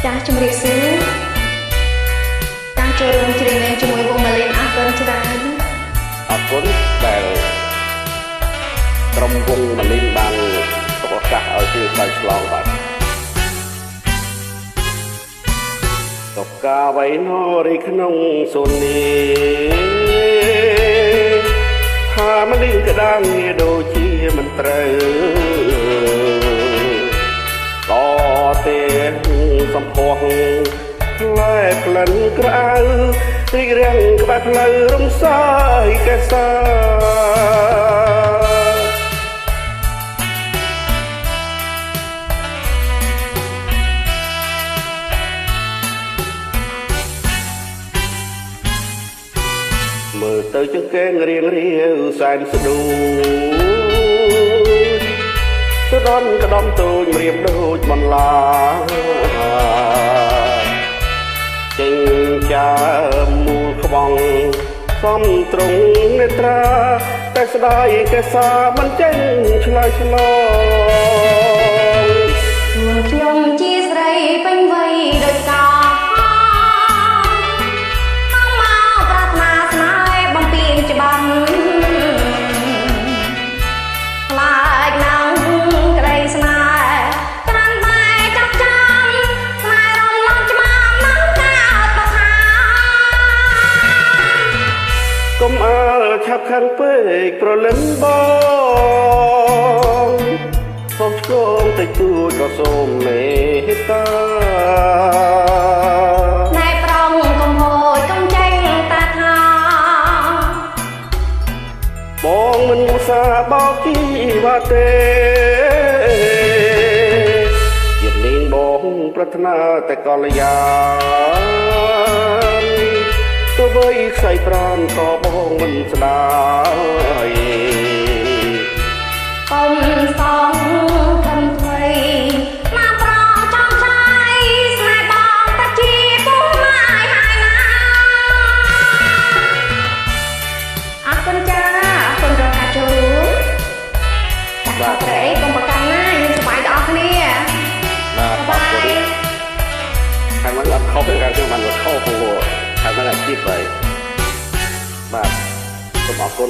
ចាស់ជំរាបសួរការចូលរួមជ្រៀងលេងជាមួយវងម៉ាលីនអរគុណច្រើនអរគុណដែលក្រុមវងម៉ាលីនបានទុកឱកាសឲ្យជួយឆ្លើយឆ្លងបាទតុកាវៃណរីក្នុងសូនីថាម៉ាលីនក្តាំងដូចជាមិនត្រូវទេសំភ័សផ្លែផ្លិនក្រៅរីករាំងក្បែរផ្លូវរំសាយកេសាមើលទៅចង្កេងរៀងរាវសែនស្ដួយដនក្តំទូចរៀបដូចបន្លាចេញចាមូលខ្វងសំត្រង់នេត្រាតែស្ដាយកេសាមិនចេញឆ្លើយឆ្លងខ្ញុំជាស្រីពេញវ័យដូចកោមកប្រាថ្នាស្នេហ៍បំពេញច្បាស់ខ្លាចណាស់ក្តីស្នេហ៍ត្រាំតែចាប់ចាំស្នេហ៍រំលងច្បាស់នឹងការអត់ប្រថាកុំអើឆាប់ខាងពេកប្រលឹងបងសូមឆ្កងតិចតួចក៏សូមមេត្តាណែប្រងកុំហូចកុំចេញតាថាបងមិនឧស្សាហ៍បោកជីវ៉ាទេជាតិនាងបងប្រាថ្នាតែកល្យានទោះបីខ្សែប្រានក៏បងមិនស្ដាយកុំសងខំថ្មីមកប្រងចំឆៃស្នេហ៍បងតែជាពុំម៉ាយហើយណាអរគុណចាអរគុណរកការចូលរួមបាទតែអីកុំប្រកាន់ណាយើងសប្បាយទាំងអស់គ្នាបាទអរគុណខាងហ្នឹងអត់ខុសទេខាងខ្ញុំបានខុសព្រោះខាងហ្នឹងអាជីពហើយបាទសូមអរគុណ